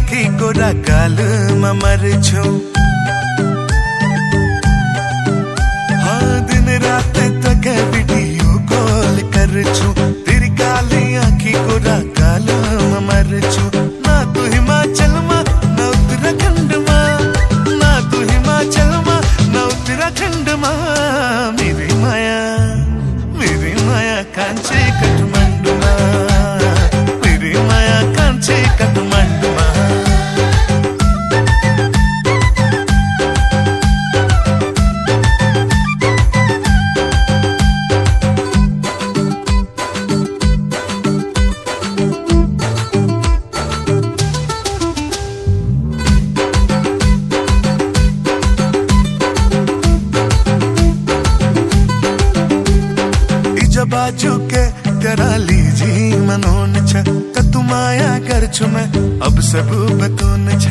आँखी गोरा गाल मर छो। हाँ दिन रात तक वीडियो कॉल कर छो। तेरी काली आँखी गोरा गाल मर छो। ना तू हिमाचल मा ना उत्तराखंड मा, ना तू हिमाचल मा ना उत्तराखंड मा। मेरी माया कांची काठमांडू मा, मेरी माया कांची काठमांडू मा। बाजू के तेरा लीजी मनोन छ, तू माया कर छु मैं अब सब बतून छ।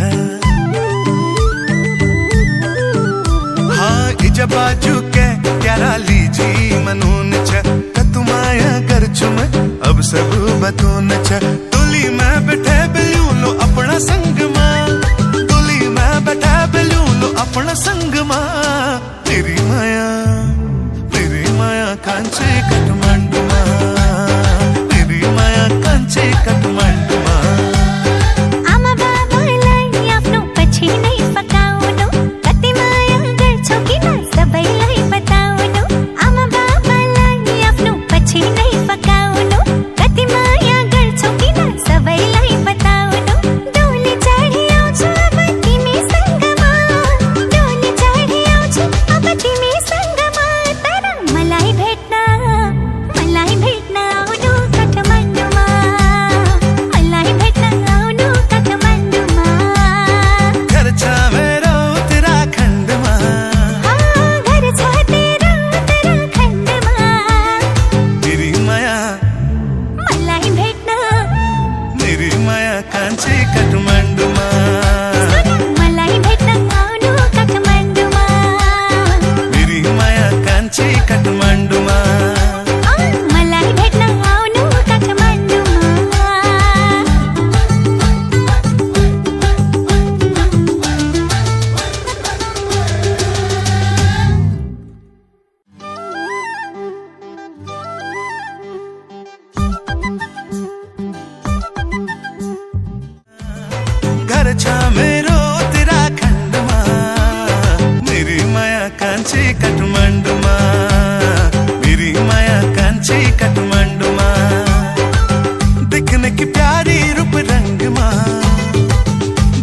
हाँ इजा बाजू के तेरा लीजी मनोन छ, तू माया कर छु मैं अब सब बतून छ। टोली में बैठे बिल्लू लो अपना संग मां, टोली में बैठे बिल्लू लो अपना संग मां। तेरी माया कांची काठमांडू मा, तेरी माया कांची काठमांडू मा। आमा बाबालाई आफ्नो पछि नै पकाउनु, कति माया गर्छौ किन सबैलाई बताउनु। आमा बाबालाई आफ्नो पछि नै पकाउनु, कति माया गर्छौ किन सबैलाई बताउनु। डोली चढी आउँछु अब तिमी सँगमा, डोली चढी आउँछु अब तिमी सँगमा। तर मलाई भेट्न आउनु काठमाडौँमा, मलाई भेट्न आउनु काठमाडौँमा। घर छ मेरो उत्तराखण्डमा, घर छ तेरो उत्तराखण्डमा। तेरी माया मलाई भेट्न, मेरी माया कांची काठमाडौँमा। मलाई भेट्न आउनु काठमाडौँमा, मेरी माया कांची काठमाडौँमा। मलाई भेट्न आउनु काठमाडौँमा। घर छ मेरो उत्तराखण्डमा, मेरी माया कांची काठमाडौँमा, मेरी माया कांची काठमाडौँमा। दिखने की प्यारी रूप रंग मा,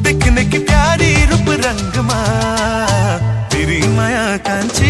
दिखने की प्यारी रूप रंग मा। तेरी माया कांची